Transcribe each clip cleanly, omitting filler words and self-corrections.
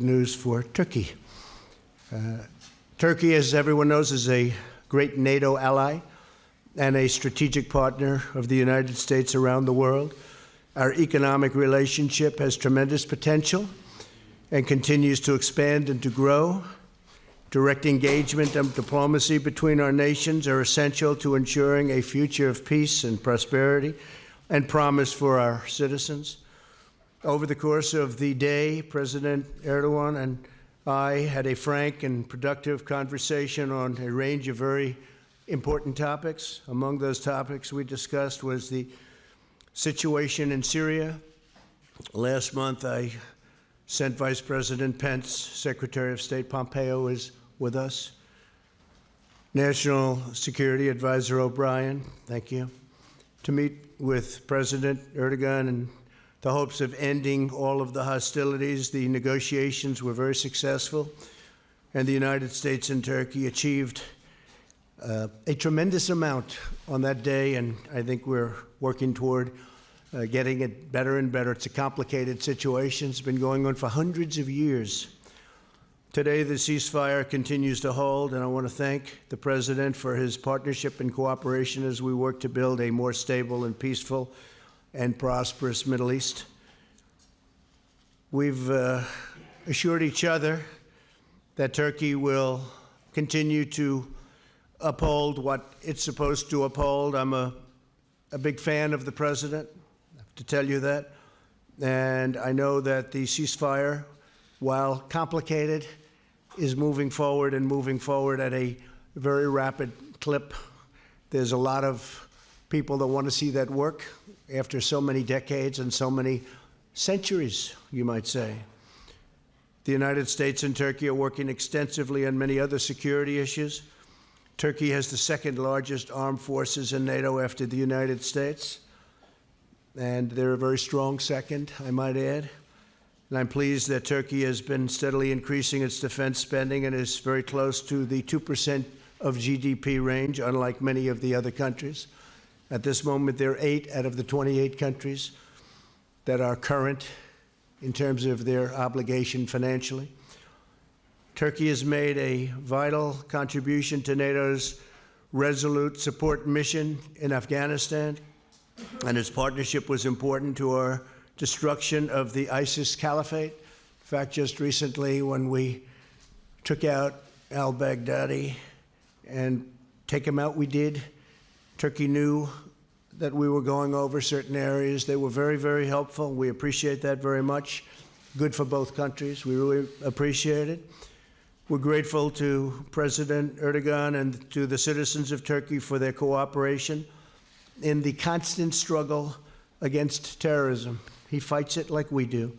News for Turkey. Turkey, as everyone knows, is a great NATO ally and a strategic partner of the United States around the world. Our economic relationship has tremendous potential and continues to expand and to grow. Direct engagement and diplomacy between our nations are essential to ensuring a future of peace and prosperity and promise for our citizens. Over the course of the day, President Erdogan and I had a frank and productive conversation on a range of very important topics. Among those topics we discussed was the situation in Syria. Last month, I sent Vice President Pence, Secretary of State Pompeo is with us, National Security Advisor O'Brien, thank you, to meet with President Erdogan in the hopes of ending all of the hostilities. The negotiations were very successful, and the United States and Turkey achieved a tremendous amount on that day, and I think we're working toward getting it better and better. It's a complicated situation. It's been going on for hundreds of years. Today, the ceasefire continues to hold, and I want to thank the President for his partnership and cooperation as we work to build a more stable and peaceful and prosperous Middle East. We've assured each other that Turkey will continue to uphold what it's supposed to uphold. I'm a big fan of the President, I have to tell you that. And I know that the ceasefire, while complicated, is moving forward at a very rapid clip. There's a lot of people that want to see that work after so many decades and so many centuries, you might say. The United States and Turkey are working extensively on many other security issues. Turkey has the second largest armed forces in NATO after the United States, and they're a very strong second, I might add. And I'm pleased that Turkey has been steadily increasing its defense spending and is very close to the 2% of GDP range, unlike many of the other countries. At this moment, there are 8 out of the 28 countries that are current in terms of their obligation financially. Turkey has made a vital contribution to NATO's resolute support mission in Afghanistan, and its partnership was important to our destruction of the ISIS caliphate. In fact, just recently when we took out al-Baghdadi and take him out, we did. Turkey knew that we were going over certain areas. They were very, very helpful. We appreciate that very much. Good for both countries. We really appreciate it. We're grateful to President Erdogan and to the citizens of Turkey for their cooperation in the constant struggle against terrorism. He fights it like we do.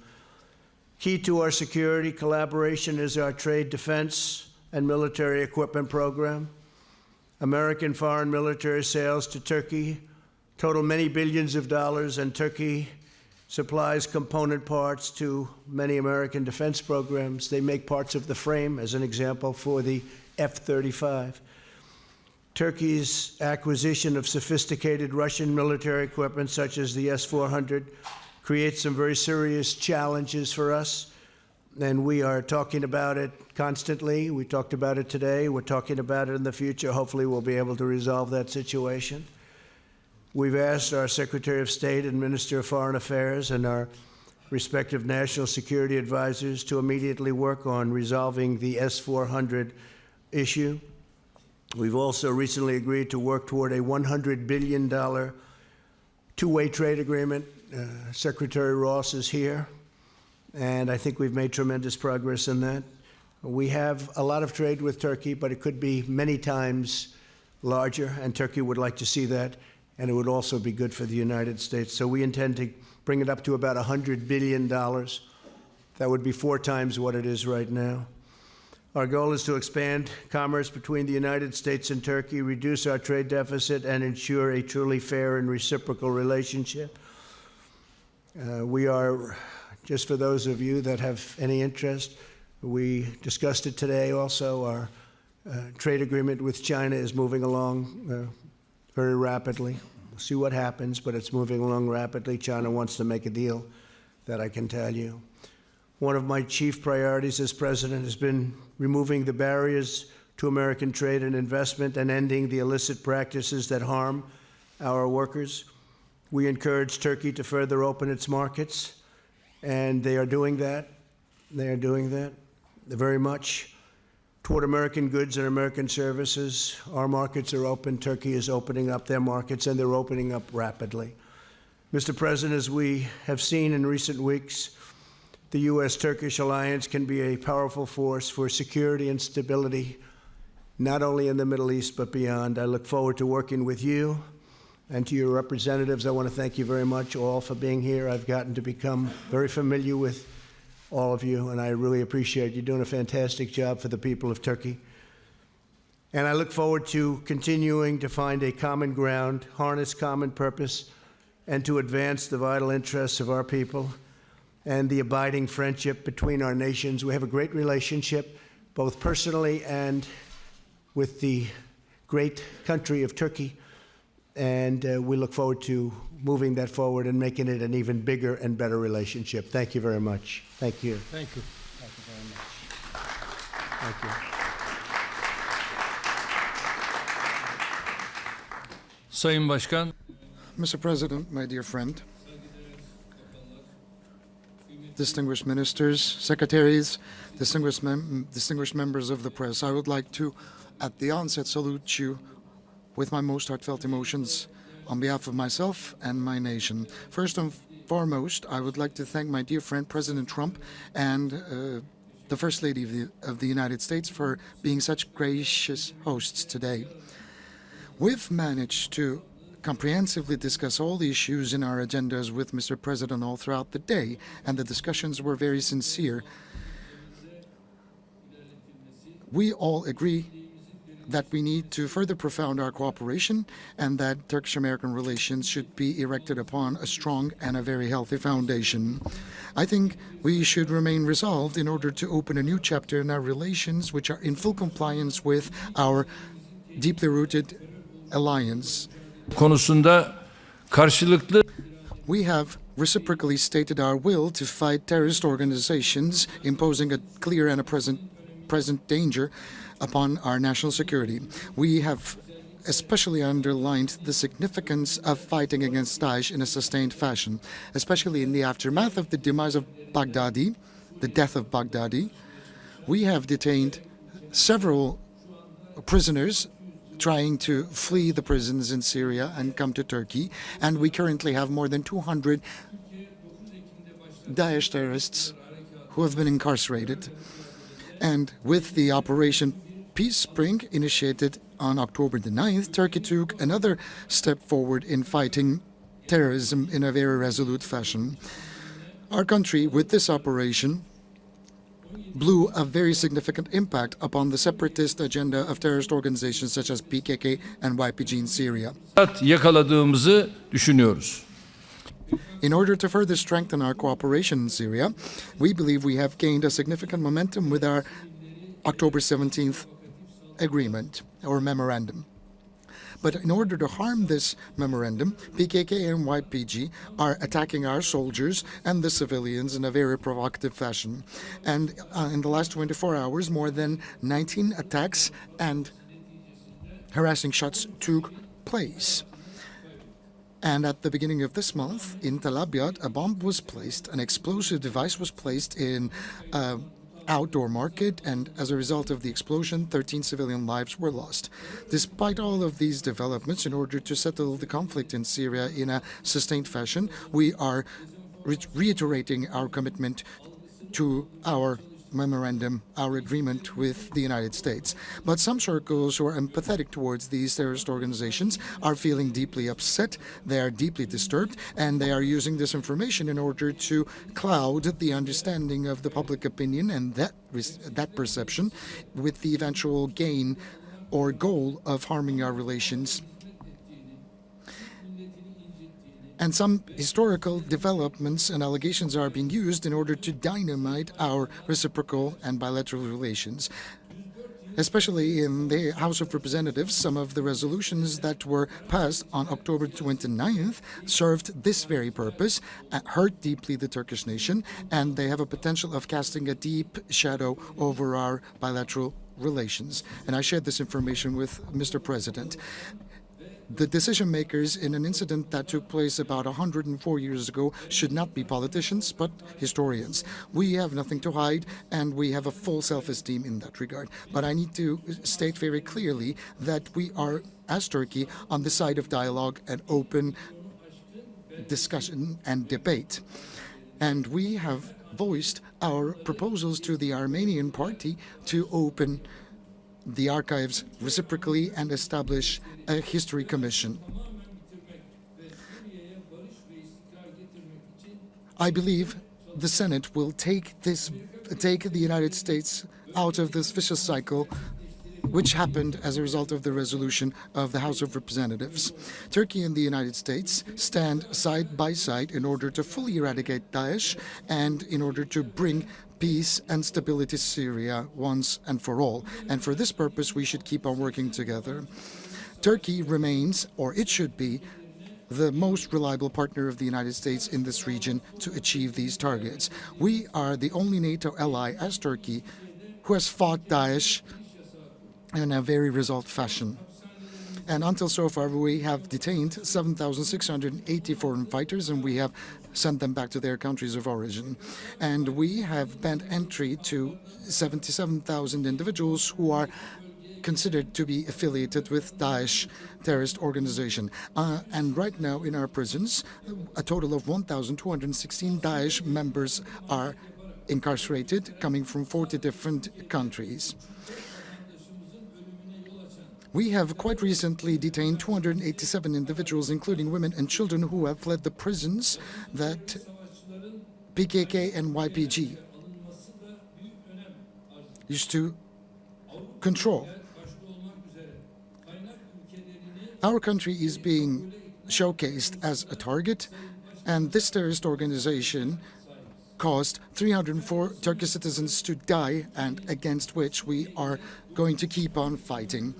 Key to our security collaboration is our trade, defense, and military equipment program. American foreign military sales to Turkey total many billions of dollars, and Turkey supplies component parts to many American defense programs. They make parts of the frame, as an example, for the F-35. Turkey's acquisition of sophisticated Russian military equipment, such as the S-400, creates some very serious challenges for us, and we are talking about it constantly. We talked about it today. We're talking about it in the future. Hopefully, we'll be able to resolve that situation. We've asked our Secretary of State and Minister of Foreign Affairs and our respective national security advisors to immediately work on resolving the S-400 issue. We've also recently agreed to work toward a $100 billion two-way trade agreement. Secretary Ross is here, and I think we've made tremendous progress in that. We have a lot of trade with Turkey, but it could be many times larger, and Turkey would like to see that, and it would also be good for the United States. So we intend to bring it up to about $100 billion. That would be 4 times what it is right now. Our goal is to expand commerce between the United States and Turkey, reduce our trade deficit, and ensure a truly fair and reciprocal relationship. We are, just for those of you that have any interest, we discussed it today also. Our trade agreement with China is moving along very rapidly. We'll see what happens, but it's moving along rapidly. China wants to make a deal, that I can tell you. one of my chief priorities as president has been removing the barriers to American trade and investment and ending the illicit practices that harm our workers. We encourage Turkey to further open its markets, and they are doing that. They are doing that very much toward American goods and American services. Our markets are open. Turkey is opening up their markets, and they're opening up rapidly. Mr. President, as we have seen in recent weeks, the U.S.-Turkish alliance can be a powerful force for security and stability, not only in the Middle East, but beyond. I look forward to working with you and to your representatives. I want to thank you very much all for being here. I've gotten to become very familiar with all of you, and I really appreciate you doing a fantastic job for the people of Turkey. And I look forward to continuing to find a common ground, harness common purpose, and to advance the vital interests of our people and the abiding friendship between our nations. We have a great relationship, both personally and with the great country of Turkey, and we look forward to moving that forward and making it an even bigger and better relationship. Thank you very much. Thank you. Thank you. Thank you very much. Thank you. Sayın Başkan, Mr. President, my dear friend, distinguished ministers, secretaries, distinguished members of the press, I would like to, at the onset, salute you with my most heartfelt emotions on behalf of myself and my nation. First and foremost, I would like to thank my dear friend President Trump and the First Lady of the United States for being such gracious hosts today. We've managed to comprehensively discuss all the issues in our agendas with Mr. President all throughout the day, and the discussions were very sincere. We all agree that we need to further profound our cooperation and that Turkish-American relations should be erected upon a strong and a very healthy foundation. I think we should remain resolved in order to open a new chapter in our relations which are in full compliance with our deeply rooted alliance. konusunda karşılıklı We have reciprocally stated our will to fight terrorist organizations imposing a clear and a present danger upon our national security. We have especially underlined the significance of fighting against Daesh in a sustained fashion, especially in the aftermath of the demise of Baghdadi, the death of Baghdadi. We have detained several prisoners trying to flee the prisons in Syria and come to Turkey, and we currently have more than 200 Daesh terrorists who have been incarcerated. And with the Operation Peace Spring initiated on October the 9th, Turkey took another step forward in fighting terrorism in a very resolute fashion. Our country, with this operation, blew a very significant impact upon the separatist agenda of terrorist organizations such as PKK and YPG in Syria. yakaladığımızı düşünüyoruz. In order to further strengthen our cooperation in Syria, we believe we have gained a significant momentum with our October 17th agreement or memorandum. But in order to harm this memorandum, PKK and YPG are attacking our soldiers and the civilians in a very provocative fashion. And in the last 24 hours, more than 19 attacks and harassing shots took place. And at the beginning of this month, in Tel Abyad, a bomb was placed, an explosive device was placed in outdoor market, and as a result of the explosion, 13 civilian lives were lost. Despite all of these developments, in order to settle the conflict in Syria in a sustained fashion, we are reiterating our commitment to our memorandum, our agreement with the United States. But some circles who are empathetic towards these terrorist organizations are feeling deeply upset, they are deeply disturbed, and they are using this information in order to cloud the understanding of the public opinion and that perception with the eventual gain or goal of harming our relations. And some historical developments and allegations are being used in order to dynamite our reciprocal and bilateral relations. especially in the House of Representatives. Some of the resolutions that were passed on October 29th served this very purpose, hurt deeply the Turkish nation, and they have a potential of casting a deep shadow over our bilateral relations. And I shared this information with Mr. President. The decision makers in an incident that took place about 104 years ago should not be politicians, but historians. We have nothing to hide, and we have a full self-esteem in that regard. But I need to state very clearly that we are, as Turkey, on the side of dialogue and open discussion and debate. And we have voiced our proposals to the Armenian party to open the archives reciprocally and establish a history commission. I believe the Senate will take the United States out of this vicious cycle which happened as a result of the resolution of the House of Representatives. Turkey and the United States stand side by side in order to fully eradicate Daesh and in order to bring peace and stability to Syria once and for all. And for this purpose, we should keep on working together. Turkey remains, or it should be, the most reliable partner of the United States in this region to achieve these targets. We are the only NATO ally, as Turkey, who has fought Daesh in a very resolved fashion. And until so far, we have detained 7,680 foreign fighters, and we have sent them back to their countries of origin. And we have banned entry to 77,000 individuals who are considered to be affiliated with Daesh terrorist organization. And right now in our prisons, a total of 1,216 Daesh members are incarcerated, coming from 40 different countries. We have quite recently detained 287 individuals, including women and children, who have fled the prisons that PKK and YPG used to control. Our country is being showcased as a target, and this terrorist organization caused 304 Turkish citizens to die, and against which we are going to keep on fighting.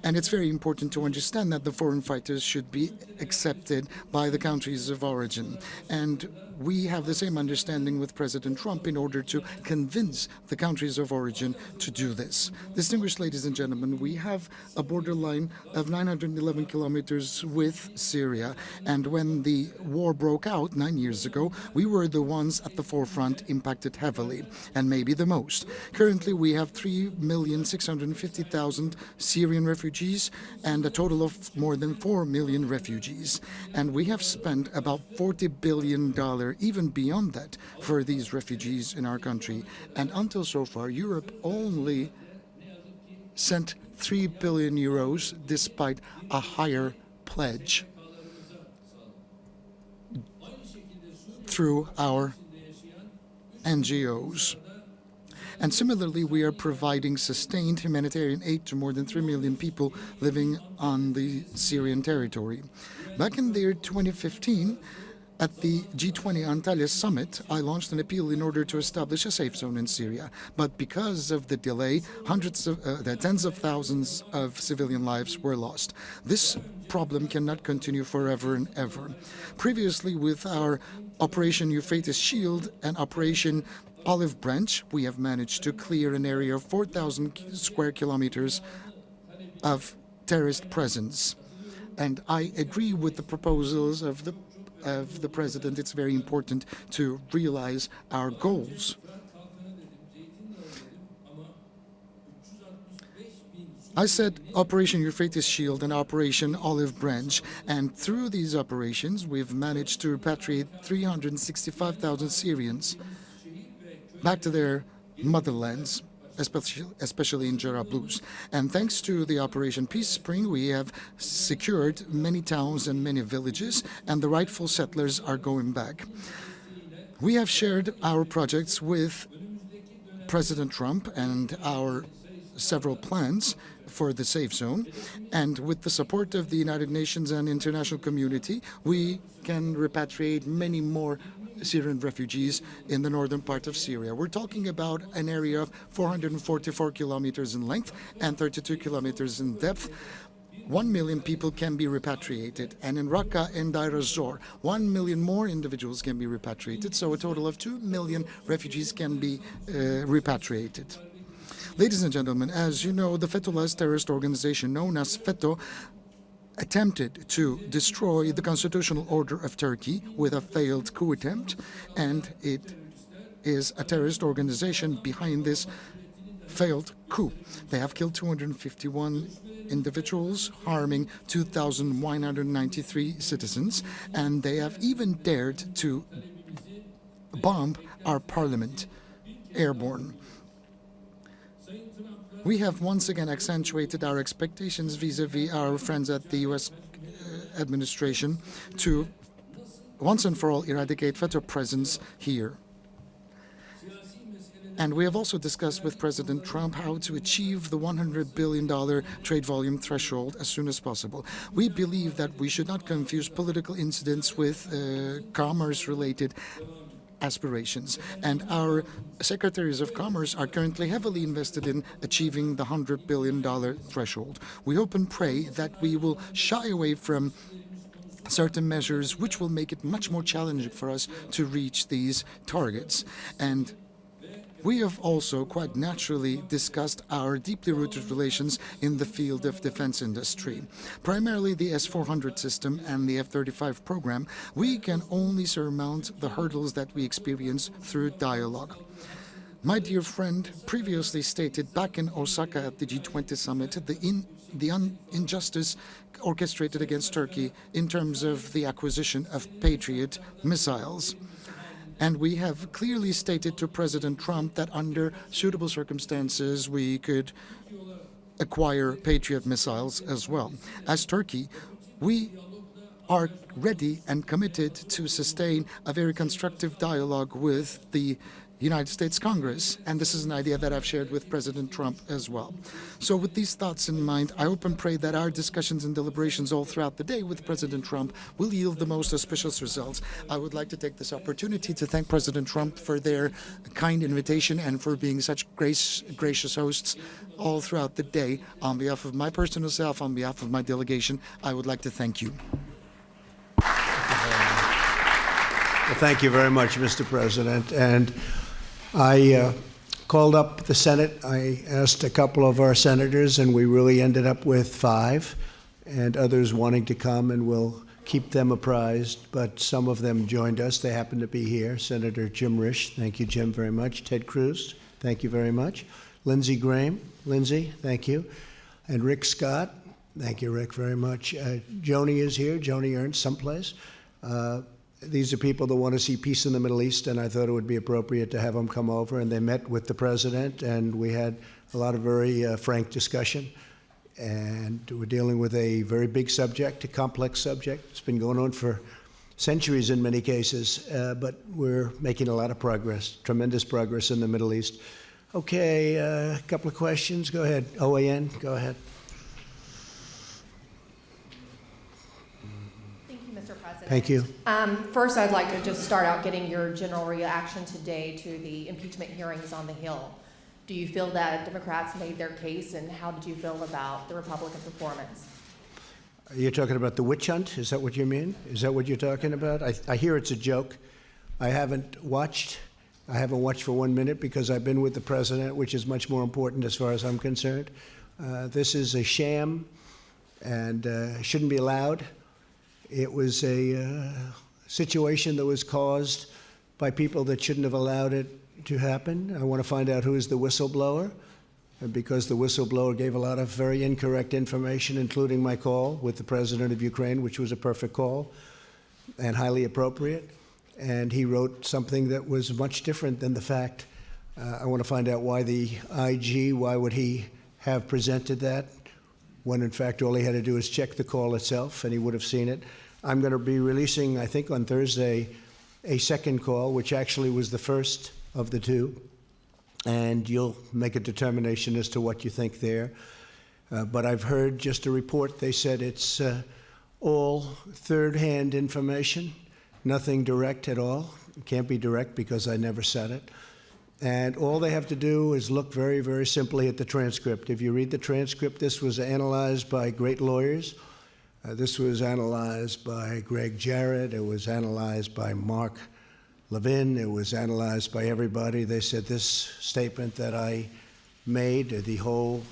And it's very important to understand that the foreign fighters should be accepted by the countries of origin. And we have the same understanding with President Trump in order to convince the countries of origin to do this. Distinguished ladies and gentlemen, we have a borderline of 911 kilometers with Syria. And when the war broke out 9 years ago, we were the ones at the forefront impacted heavily, and maybe the most. Currently, we have 3,650,000 Syrian refugees and a total of more than 4 million refugees. And we have spent about $40 billion, even beyond that, for these refugees in our country. And until so far, Europe only sent 3 billion euros despite a higher pledge through our NGOs. And similarly, we are providing sustained humanitarian aid to more than 3 million people living on the Syrian territory. Back in the year 2015, at the G20 Antalya summit, I launched an appeal in order to establish a safe zone in Syria. But because of the delay, tens of thousands of civilian lives were lost. This problem cannot continue forever and ever. Previously, with our Operation Euphrates Shield and Operation Olive Branch, we have managed to clear an area of 4,000 square kilometers of terrorist presence. And I agree with the proposals of the President. It's very important to realize our goals. I said Operation Euphrates Shield and Operation Olive Branch, and through these operations, we've managed to repatriate 365,000 Syrians back to their motherlands, especially in Jarablus. And thanks to the Operation Peace Spring, we have secured many towns and many villages, and the rightful settlers are going back. We have shared our projects with President Trump, and our several plans for the safe zone, and with the support of the United Nations and international community, we can repatriate many more Syrian refugees in the northern part of Syria. We're talking about an area of 444 kilometers in length and 32 kilometers in depth. 1 million people can be repatriated, and in Raqqa and Deir ez-Zor, 1 million more individuals can be repatriated, so a total of 2 million refugees can be repatriated. Ladies and gentlemen, as you know, the Fethullahist terrorist organization known as FETÖ attempted to destroy the constitutional order of Turkey with a failed coup attempt, and it is a terrorist organization behind this failed coup. They have killed 251 individuals, harming 2,193 citizens, and they have even dared to bomb our parliament airborne. We have once again accentuated our expectations vis-à-vis our friends at the U.S. administration to once and for all eradicate FETÖ presence here. And we have also discussed with President Trump how to achieve the $100 billion trade volume threshold as soon as possible. We believe that we should not confuse political incidents with commerce-related aspirations. And our secretaries of commerce are currently heavily invested in achieving the $100 billion threshold. We hope and pray that we will shy away from certain measures which will make it much more challenging for us to reach these targets. And we have also quite naturally discussed our deeply rooted relations in the field of defense industry. Primarily the S-400 system and the F-35 program, we can only surmount the hurdles that we experience through dialogue. My dear friend previously stated back in Osaka at the G20 summit the injustice orchestrated against Turkey in terms of the acquisition of Patriot missiles. And we have clearly stated to President Trump that under suitable circumstances we could acquire Patriot missiles as well. As Turkey, we are ready and committed to sustain a very constructive dialogue with the United States Congress, and this is an idea that I've shared with President Trump as well. So with these thoughts in mind, I hope and pray that our discussions and deliberations all throughout the day with President Trump will yield the most auspicious results. I would like to take this opportunity to thank President Trump for their kind invitation and for being such gracious hosts all throughout the day. On behalf of my personal self, on behalf of my delegation, I would like to thank you. Well, thank you very much, Mr. President. And I called up the Senate. I asked a couple of our senators, and we really ended up with 5, and others wanting to come, and we'll keep them apprised. But some of them joined us. They happen to be here. Senator Jim Risch, thank you, Jim, very much. Ted Cruz, thank you very much. Lindsey Graham, Lindsey, thank you. And Rick Scott, thank you, Rick, very much. Joni is here, Joni Ernst, someplace. These are people that want to see peace in the Middle East, and I thought it would be appropriate to have them come over. And they met with the president, and we had a lot of very frank discussion. And we're dealing with a very big subject, a complex subject. It's been going on for centuries in many cases, but we're making a lot of progress, tremendous progress in the Middle East. Okay, a couple of questions. Go ahead. OAN, go ahead. Thank you. First, I'd like to just start out getting your general reaction today to the impeachment hearings on the Hill. Do you feel that Democrats made their case, and how did you feel about the Republican performance? Are you talking about the witch hunt? Is that what you mean? Is that what you're talking about? I hear it's a joke. I haven't watched for 1 minute because I've been with the president, which is much more important as far as I'm concerned. This is a sham and shouldn't be allowed. It was a situation that was caused by people that shouldn't have allowed it to happen. I want to find out who is the whistleblower, because the whistleblower gave a lot of very incorrect information, including my call with the president of Ukraine, which was a perfect call and highly appropriate. And he wrote something that was much different than the fact. I want to find out why the IG, why would he have presented that, when in fact all he had to do is check the call itself and he would have seen it. I'm going to be releasing, I think on Thursday, a second call, which actually was the first of the 2. and you'll make a determination as to what you think there. But I've heard just a report. They said it's all third-hand information, nothing direct at all. It can't be direct because I never said it. And all they have to do is look very, very simply at the transcript. If you read the transcript, this was analyzed by great lawyers. This was analyzed by Greg Jarrett. It was analyzed by Mark Levin. It was analyzed by everybody. They said this statement that I made, the whole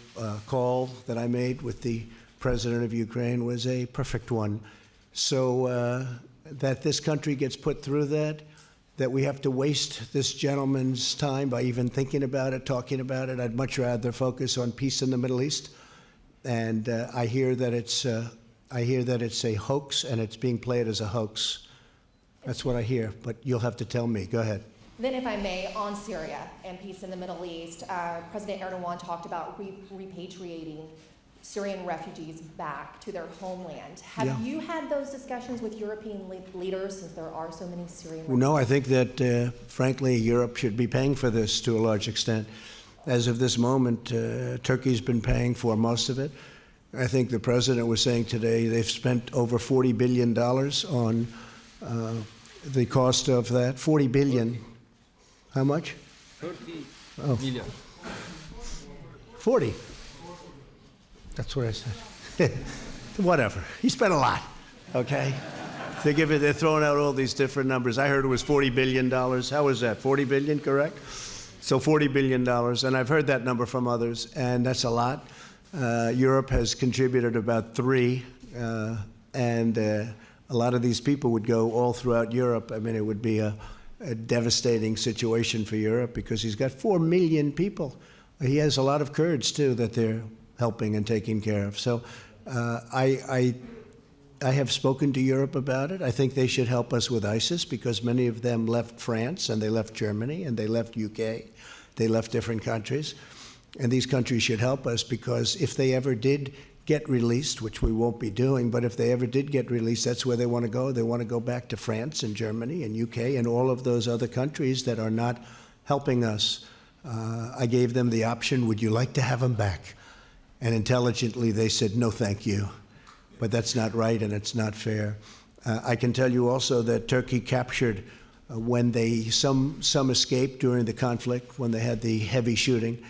call that I made with the president of Ukraine was a perfect one. So that this country gets put through that we have to waste this gentleman's time by even thinking about it, talking about it. I'd much rather focus on peace in the Middle East. And I hear that it's a hoax, and it's being played as a hoax. That's what I hear, but you'll have to tell me. Go ahead. Then, if I may, on Syria and peace in the Middle East, President Erdogan talked about repatriating Syrian refugees back to their homeland. Have you had those discussions with European leaders, since there are so many Syrian refugees? No, I think that, frankly, Europe should be paying for this to a large extent. As of this moment, Turkey's been paying for most of it. I think the president was saying today they've spent over $40 billion on the cost of that. 40 billion. How much? 30 million. 40. That's what I said. Whatever. He spent a lot. Okay. They're throwing out all these different numbers. I heard it was $40 billion. How was that? 40 billion, correct? So $40 billion. And I've heard that number from others, and that's a lot. Europe has contributed about $3 billion, and a lot of these people would go all throughout Europe. I mean, it would be a devastating situation for Europe because he's got 4 million people. He has a lot of Kurds, too, that they're helping and taking care of. So I have spoken to Europe about it. I think they should help us with ISIS because many of them left France, and they left Germany, and they left UK. They left different countries. And these countries should help us because if they ever did get released, which we won't be doing, but if they ever did get released, that's where they want to go. They want to go back to France and Germany and UK and all of those other countries that are not helping us. I gave them the option, would you like to have them back? And intelligently they said, no, thank you. But that's not right and it's not fair. I can tell you also that Turkey captured when some escaped during the conflict, when they had the heavy shooting.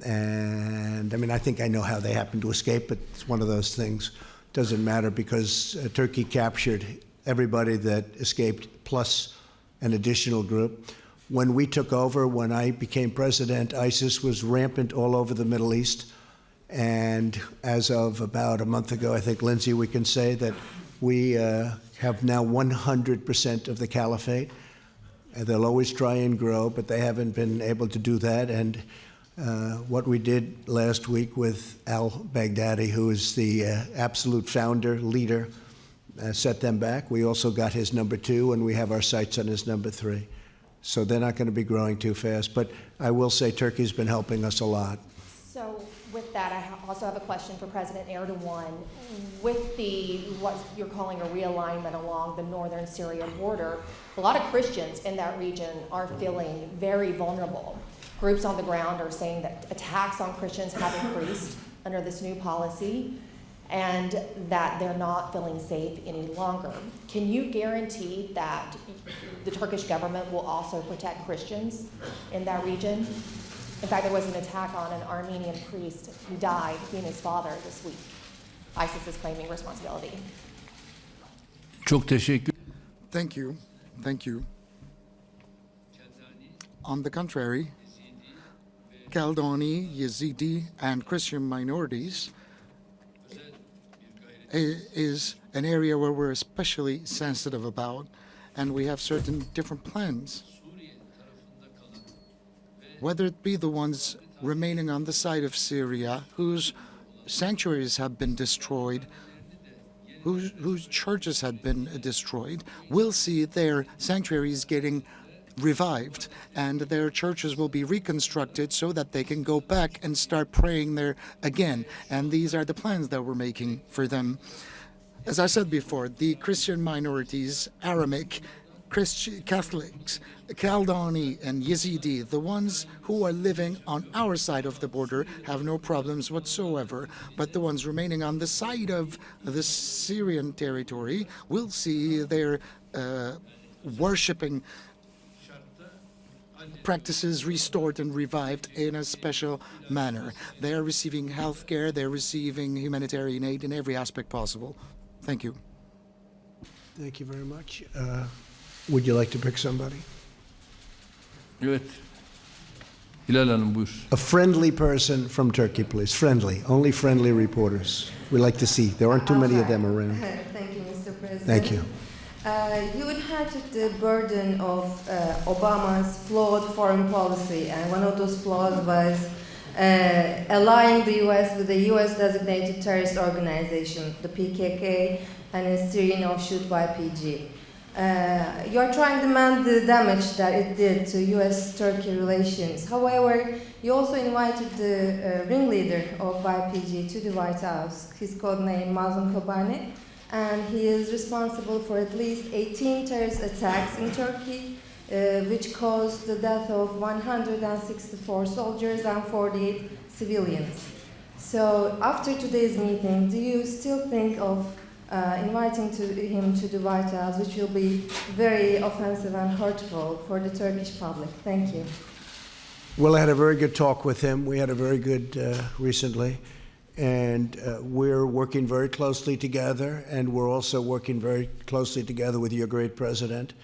And I mean, I think I know how they happened to escape, but it's one of those things. Doesn't matter because Turkey captured everybody that escaped plus an additional group. When we took over, when I became president, ISIS was rampant all over the Middle East. And as of about a month ago, I think, Lindsay, we can say that we have now 100% of the caliphate. They'll always try and grow, but they haven't been able to do that. And what we did last week with al-Baghdadi, who is the absolute founder, leader, set them back. We also got his number 2, and we have our sights on his number 3. So they're not going to be growing too fast. But I will say Turkey's been helping us a lot. So with that, I also have a question for President Erdogan. With what you're calling a realignment along the northern Syria border, a lot of Christians in that region are feeling very vulnerable. Groups on the ground are saying that attacks on Christians have increased under this new policy and that they're not feeling safe any longer. Can you guarantee that the Turkish government will also protect Christians in that region? In fact, there was an attack on an Armenian priest who died, he and his father, this week. ISIS is claiming responsibility. Çok teşekkür. Thank you. Thank you. On the contrary, Kaldani, Yazidi, and Christian minorities is an area where we're especially sensitive about, and we have certain different plans. Whether it be the ones remaining on the side of Syria, whose sanctuaries have been destroyed, whose churches had been destroyed, will see their sanctuaries getting revived, and their churches will be reconstructed so that they can go back and start praying there again. And these are the plans that we're making for them. As I said before, the Christian minorities, Aramaic Catholics, Kaldani and Yazidi, the ones who are living on our side of the border, have no problems whatsoever. But the ones remaining on the side of the Syrian territory will see their worshipping practices restored and revived in a special manner. They are receiving health care, they're receiving humanitarian aid in every aspect possible. Thank you. Thank you very much. Would you like to pick somebody? Evet. Hilal Hanım buyur. A friendly person from Turkey, please. Friendly. Only friendly reporters. We like to see. There aren't too many of them around. Thank you, Mr. President. Thank you. You inherited the burden of Obama's flawed foreign policy, and one of those flaws was allying the U.S. with the U.S.-designated terrorist organization, the PKK, and a Syrian offshoot YPG. You are trying to mend the damage that it did to U.S.-Turkey relations. However, you also invited the ringleader of YPG to the White House. His codename Mazlum Kobane, and he is responsible for at least 18 terrorist attacks in Turkey, which caused the death of 164 soldiers and 48 civilians. So after today's meeting, do you still think of inviting him to the White House, which will be very offensive and hurtful for the Turkish public? Thank you. Well, I had a very good talk with him. We had a very good recently. And we're working very closely together, and we're also working very closely together with your great president.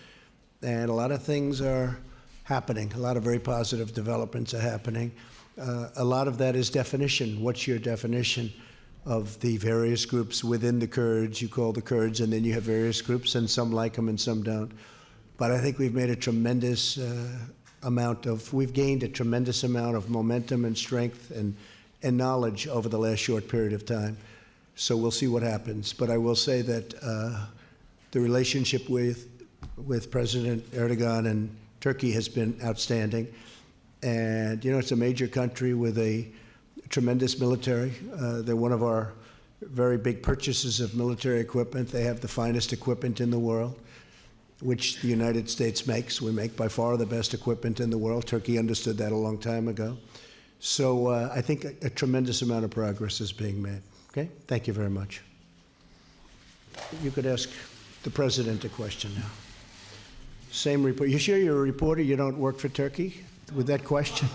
And a lot of things are happening. A lot of very positive developments are happening. A lot of that is definition. What's your definition of the various groups within the Kurds? You call the Kurds, and then you have various groups, and some like them and some don't. But I think we've made a tremendous we've gained a tremendous amount of momentum and strength and knowledge over the last short period of time. So we'll see what happens. But I will say that the relationship with President Erdogan and Turkey has been outstanding. And, you know, it's a major country with a tremendous military. They're one of our very big purchases of military equipment. They have the finest equipment in the world, which the United States makes. We make by far the best equipment in the world. Turkey understood that a long time ago. So I think a tremendous amount of progress is being made. Okay? Thank you very much. You could ask the president a question now. Same report. You sure you're a reporter? You don't work for Turkey with that question?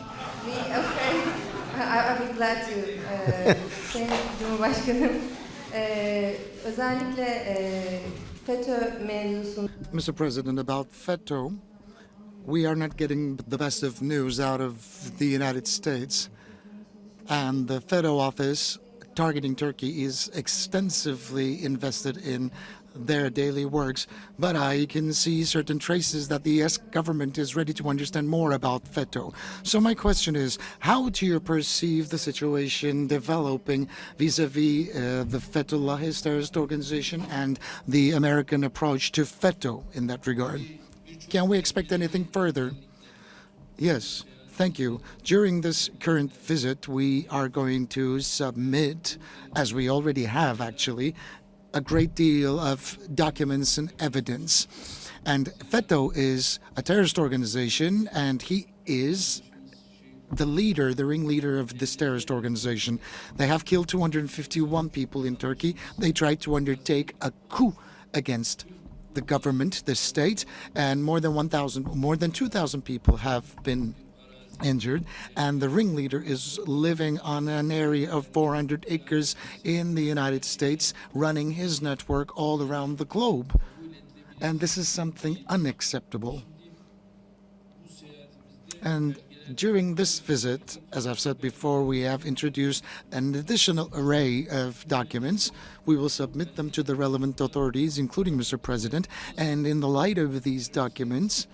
Me, okay. I'll be glad to. Sayın Cumhurbaşkanım, özellikle FETÖ mevzusunda. Mr. President, about FETÖ, we are not getting the best of news out of the United States. And the FETÖ office targeting Turkey is extensively invested in their daily works. But I can see certain traces that the US government is ready to understand more about FETÖ. So my question is, how do you perceive the situation developing vis-a-vis the Fethullahist terrorist organization and the American approach to FETÖ in that regard? Can we expect anything further? Yes, thank you. During this current visit, we are going to submit, as we already have actually, a great deal of documents and evidence. And FETÖ is a terrorist organization, and he is the leader, the ringleader of this terrorist organization. They have killed 251 people in Turkey. They tried to undertake a coup against the government, the state, and more than 2,000 people have been injured, and the ringleader is living on an area of 400 acres in the United States, running his network all around the globe. And this is something unacceptable. And during this visit, as I've said before, we have introduced an additional array of documents. We will submit them to the relevant authorities, including Mr. President, and in the light of these documents,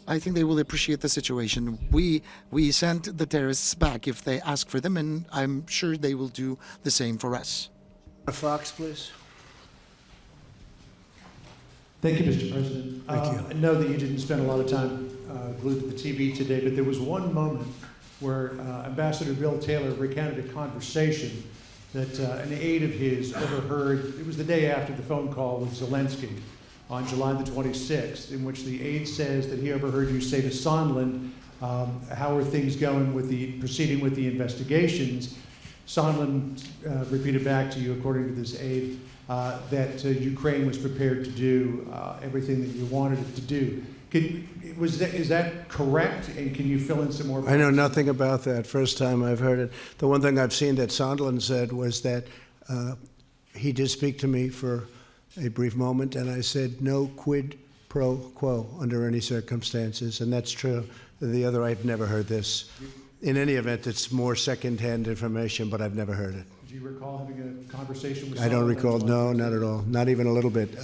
I think they will appreciate the situation. We sent the terrorists back if they ask for them, and I'm sure they will do the same for us. Fox, please. Thank you, Mr. President. Thank you. I know that you didn't spend a lot of time glued to the TV today, but there was one moment where Ambassador Bill Taylor recounted a conversation that an aide of his overheard. It was the day after the phone call with Zelensky on July the 26th, in which the aide says that he overheard you say to Sondland, how are things going with proceeding with the investigations? Sondland repeated back to you, according to this aide, that Ukraine was prepared to do everything that you wanted it to do. Is that correct? And can you fill in some more? I know nothing about that. First time I've heard it. The one thing I've seen that Sondland said was that he did speak to me for a brief moment, and I said no quid pro quo under any circumstances, and that's true. The other, I've never heard this. In any event, it's more second-hand information, but I've never heard it. Do you recall having a conversation with Sondland? I don't recall. No, not at all. Not even a little bit.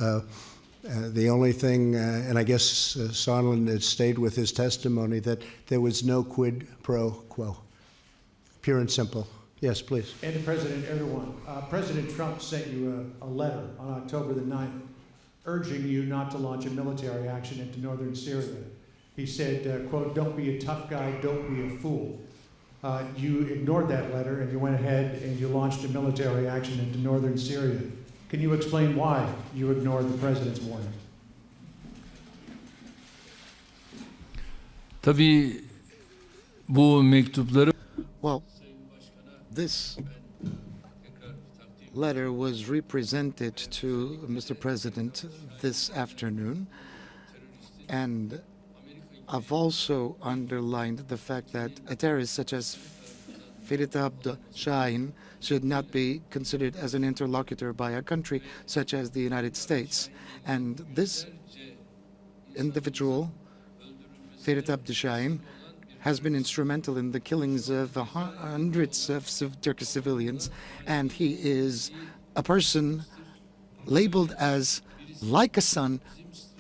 The only thing, and I guess Sondland had stayed with his testimony, that there was no quid pro quo. Pure and simple. Yes, please. And to President Erdogan, President Trump sent you a letter on October the 9th urging you not to launch a military action into northern Syria. He said, quote, don't be a tough guy, don't be a fool. You ignored that letter and you went ahead and you launched a military action into northern Syria. Can you explain why you ignored the president's warning? Tabii bu mektupları Well, this letter was represented to Mr. President this afternoon, and I've also underlined the fact that a terrorist such as Ferit Abdul-Shahin should not be considered as an interlocutor by a country such as the United States. And this individual, Ferit Abdul-Shahin, has been instrumental in the killings of hundreds of Turkish civilians, and he is a person labeled as like a son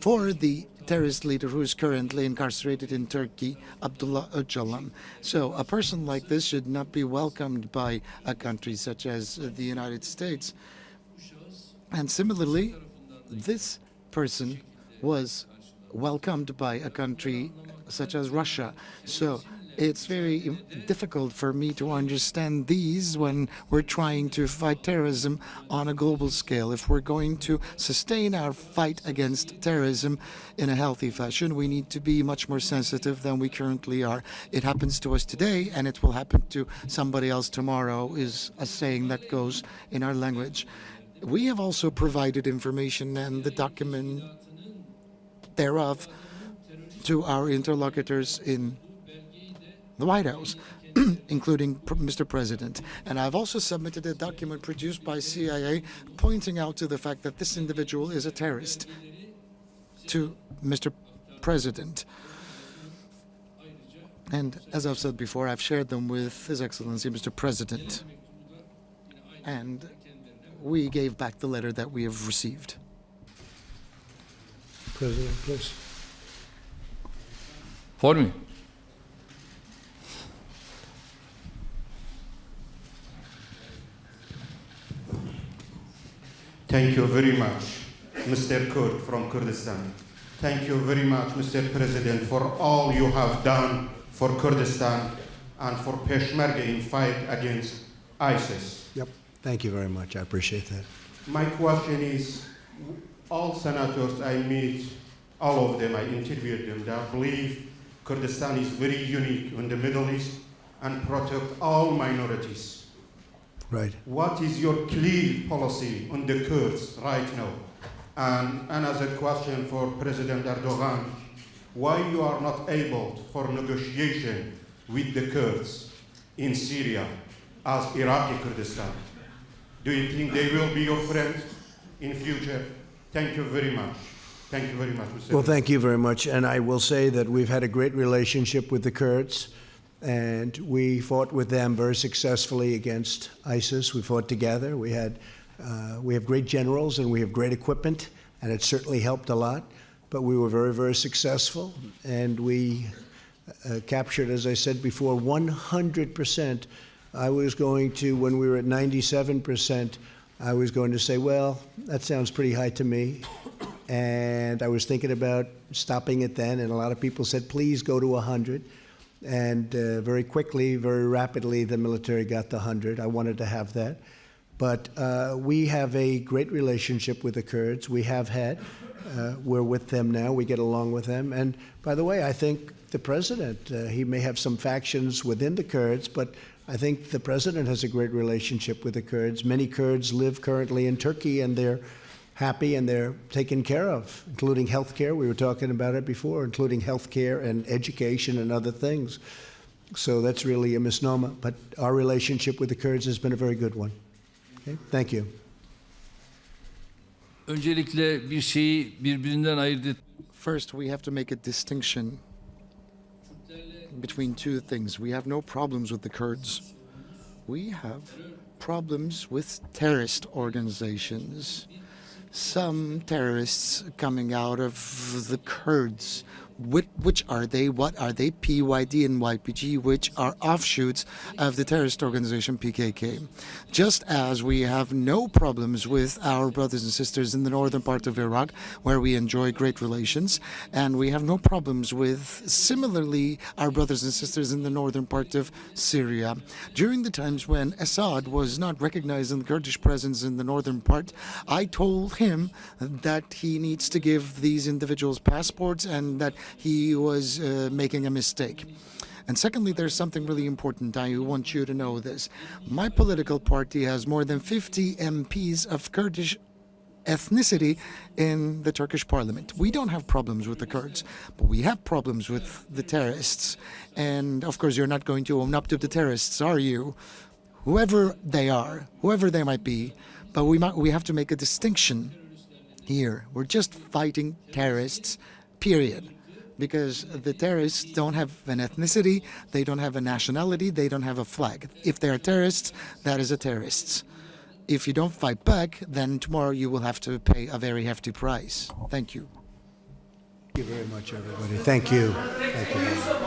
for the terrorist leader who is currently incarcerated in Turkey, Abdullah Öcalan. So a person like this should not be welcomed by a country such as the United States. And similarly, this person was welcomed by a country such as Russia. So it's very difficult for me to understand these when we're trying to fight terrorism on a global scale. If we're going to sustain our fight against terrorism in a healthy fashion, we need to be much more sensitive than we currently are. It happens to us today, and it will happen to somebody else tomorrow, is a saying that goes in our language. We have also provided information and the document thereof to our interlocutors in the White House, including Mr. President. And I've also submitted a document produced by CIA pointing out to the fact that this individual is a terrorist to Mr. President. And as I've said before, I've shared them with His Excellency, Mr. President. And we gave back the letter that we have received. President, please. for me. Thank you very much, Mr. Kurd from Kurdistan. Thank you very much, Mr. President, for all you have done for Kurdistan and for Peshmerga in fight against ISIS. Yep. Thank you very much. I appreciate that. My question is, all senators I meet, all of them, I interviewed them, they believe Kurdistan is very unique in the Middle East and protect all minorities. Right. What is your clear policy on the Kurds right now? And another question for President Erdogan, why you are not able for negotiation with the Kurds in Syria as Iraqi Kurdistan? Do you think they will be your friends in future? Thank you very much. Thank you very much, Mr. Well, thank you very much. And I will say that we've had a great relationship with the Kurds, and we fought with them very successfully against ISIS. We fought together. We have great generals and we have great equipment, and it certainly helped a lot. But we were very, very successful, and we captured, as I said before, 100%. I was going to, when we were at 97%, I was going to say, well, that sounds pretty high to me. And I was thinking about stopping it then, and a lot of people said, please go to 100. And very quickly, very rapidly, the military got to 100. I wanted to have that. But we have a great relationship with the Kurds. We have had. We're with them now. We get along with them. And by the way, I think the president, he may have some factions within the Kurds, but I think the president has a great relationship with the Kurds. Many Kurds live currently in Turkey, and they're happy and they're taken care of, including health care. We were talking about it before, including health care and education and other things. So that's really a misnomer. But our relationship with the Kurds has been a very good one. Okay? Thank you. Öncelikle bir şeyi birbirinden ayırt et. First, we have to make a distinction between two things. We have no problems with the Kurds. We have problems with terrorist organizations. Some terrorists coming out of the Kurds. Which are they? What are they? PYD and YPG, which are offshoots of the terrorist organization PKK. Just as we have no problems with our brothers and sisters in the northern part of Iraq, where we enjoy great relations, and we have no problems with, similarly, our brothers and sisters in the northern part of Syria. During the times when Assad was not recognizing the Kurdish presence in the northern part, I told him that he needs to give these individuals passports and that he was making a mistake. And secondly, there's something really important. I want you to know this. My political party has more than 50 MPs of Kurdish ethnicity in the Turkish parliament. We don't have problems with the Kurds, but we have problems with the terrorists. And of course, you're not going to own up to the terrorists, are you? Whoever they are, whoever they might be, but we have to make a distinction here. We're just fighting terrorists, period. Because the terrorists don't have an ethnicity, they don't have a nationality, they don't have a flag. If they are terrorists, that is a terrorist. If you don't fight back, then tomorrow you will have to pay a very hefty price. Thank you. Thank you very much, everybody. Thank you. Thank you.